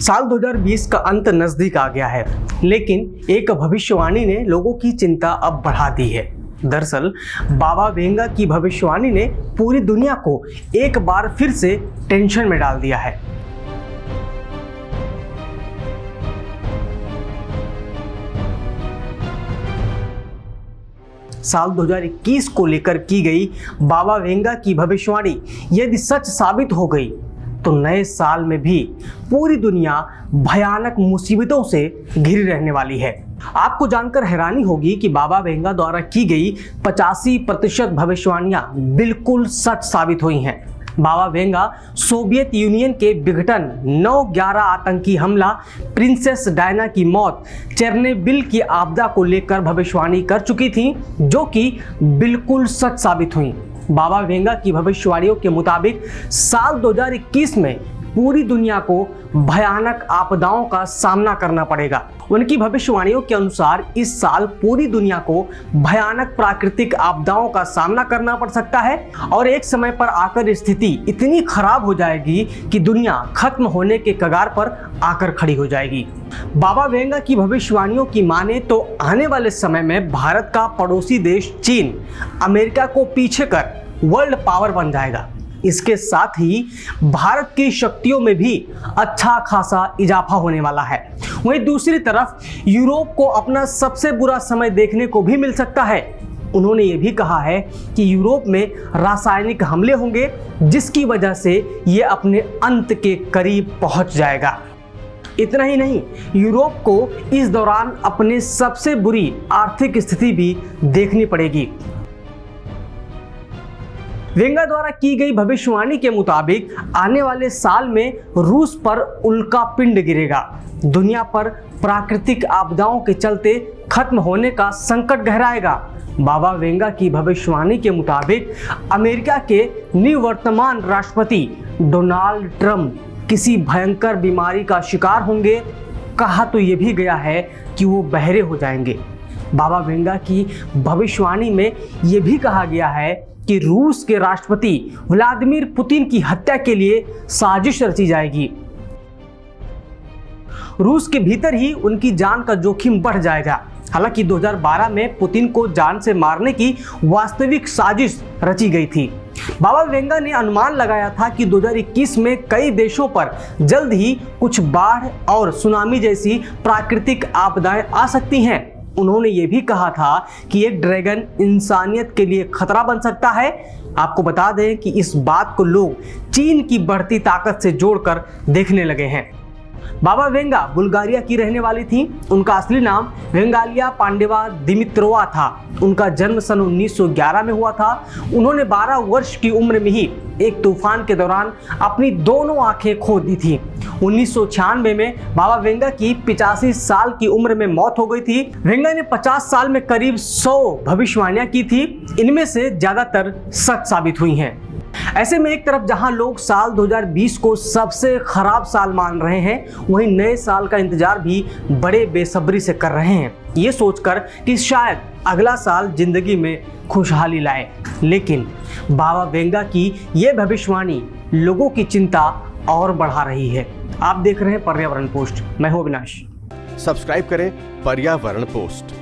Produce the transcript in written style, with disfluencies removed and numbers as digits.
साल 2020 का अंत नजदीक आ गया है, लेकिन एक भविष्यवाणी ने लोगों की चिंता अब बढ़ा दी है। दरअसल बाबा वेंगा की भविष्यवाणी ने पूरी दुनिया को एक बार फिर से टेंशन में डाल दिया है। साल 2021 को लेकर की गई बाबा वेंगा की भविष्यवाणी यदि सच साबित हो गई तो नए साल में भी पूरी दुनिया भयानक मुसीबतों से घिरी रहने वाली है। आपको जानकर हैरानी होगी कि बाबा वेंगा द्वारा की गई 85% भविष्यवाणियां बिल्कुल सच साबित हुई हैं। बाबा वेंगा सोवियत यूनियन के विघटन, 9/11 आतंकी हमला, प्रिंसेस डायना की मौत, चेरनोबिल की आपदा को लेकर भविष्यवाणी कर चुकी थी, जो कि बिल्कुल सच साबित हुई। बाबा वेंगा की भविष्यवाणियों के मुताबिक साल 2021 में पूरी दुनिया को भयानक आपदाओं का सामना करना पड़ेगा। उनकी भविष्यवाणियों के अनुसार इस साल पूरी दुनिया को भयानक प्राकृतिक आपदाओं का सामना करना पड़ सकता है और एक समय पर आकर स्थिति इतनी खराब हो जाएगी कि दुनिया खत्म होने के कगार पर आकर खड़ी हो जाएगी। बाबा वेंगा की भविष्यवाणियों की माने तो आने वाले समय में भारत का पड़ोसी देश चीन अमेरिका को पीछे कर वर्ल्ड पावर बन जाएगा। इसके साथ ही भारत की शक्तियों में भी अच्छा खासा इजाफा होने वाला है। वहीं दूसरी तरफ यूरोप को अपना सबसे बुरा समय देखने को भी मिल सकता है। उन्होंने ये भी कहा है कि यूरोप में रासायनिक हमले होंगे, जिसकी वजह से ये अपने अंत के करीब पहुंच जाएगा। इतना ही नहीं, यूरोप को इस दौरान अपने सबसे बुरी आर्थिक स्थिति भी देखनी पड़ेगी। वेंगा द्वारा की गई भविष्यवाणी के मुताबिक आने वाले साल में रूस पर उल्का पिंड गिरेगा। दुनिया पर प्राकृतिक आपदाओं के चलते खत्म होने का संकट गहराएगा। बाबा वेंगा की भविष्यवाणी के मुताबिक अमेरिका के निवर्तमान राष्ट्रपति डोनाल्ड ट्रंप किसी भयंकर बीमारी का शिकार होंगे। कहा तो ये भी गया है कि वो बहरे हो जाएंगे। बाबा वेंगा की भविष्यवाणी में ये भी कहा गया है कि रूस के राष्ट्रपति व्लादिमीर पुतिन की हत्या के लिए साजिश रची जाएगी। रूस के भीतर ही उनकी जान का जोखिम बढ़ जाएगा। हालांकि 2012 में पुतिन को जान से मारने की वास्तविक साजिश रची गई थी। बाबा वेंगा ने अनुमान लगाया था कि 2021 में कई देशों पर जल्द ही कुछ बाढ़ और सुनामी जैसी प्राकृतिक आपदाएं आ सकती हैं। उन्होंने ये भी कहा था कि एक ड्रैगन इंसानियत के लिए खतरा बन सकता है। आपको बता दें कि इस बात को लोग चीन की बढ़ती ताकत से जोड़कर देखने लगे हैं। बाबा वेंगा बुल्गारिया की रहने वाली थी। उनका असली नाम वेंगालिया पांडेवा दिमित्रोवा था। उनका जन्म सन 1911 में हुआ था। उन्होंने 12 वर्ष की उम्र में ही एक तूफान के दौरान अपनी दोनों आंखें खो दी थी। 1996 में बाबा वेंगा की 85 साल की उम्र में मौत हो गई थी। वेंगा ने 50 साल में करीब 100 भविष्यवाणियां की थी। इनमें से ज्यादातर सच साबित हुई हैं। ऐसे में एक तरफ जहां लोग साल 2020 को सबसे खराब साल मान रहे हैं, वहीं नए साल का इंतजार भी बड़े बेसब्री से कर रहे हैं, ये सोचकर कि शायद अगला साल जिंदगी में खुशहाली लाए। लेकिन बाबा वेंगा की ये भविष्यवाणी लोगों की चिंता और बढ़ा रही है। आप देख रहे हैं पर्यावरण पोस्ट। मैं हूं अविनाश। सब्सक्राइब करें पर्यावरण पोस्ट।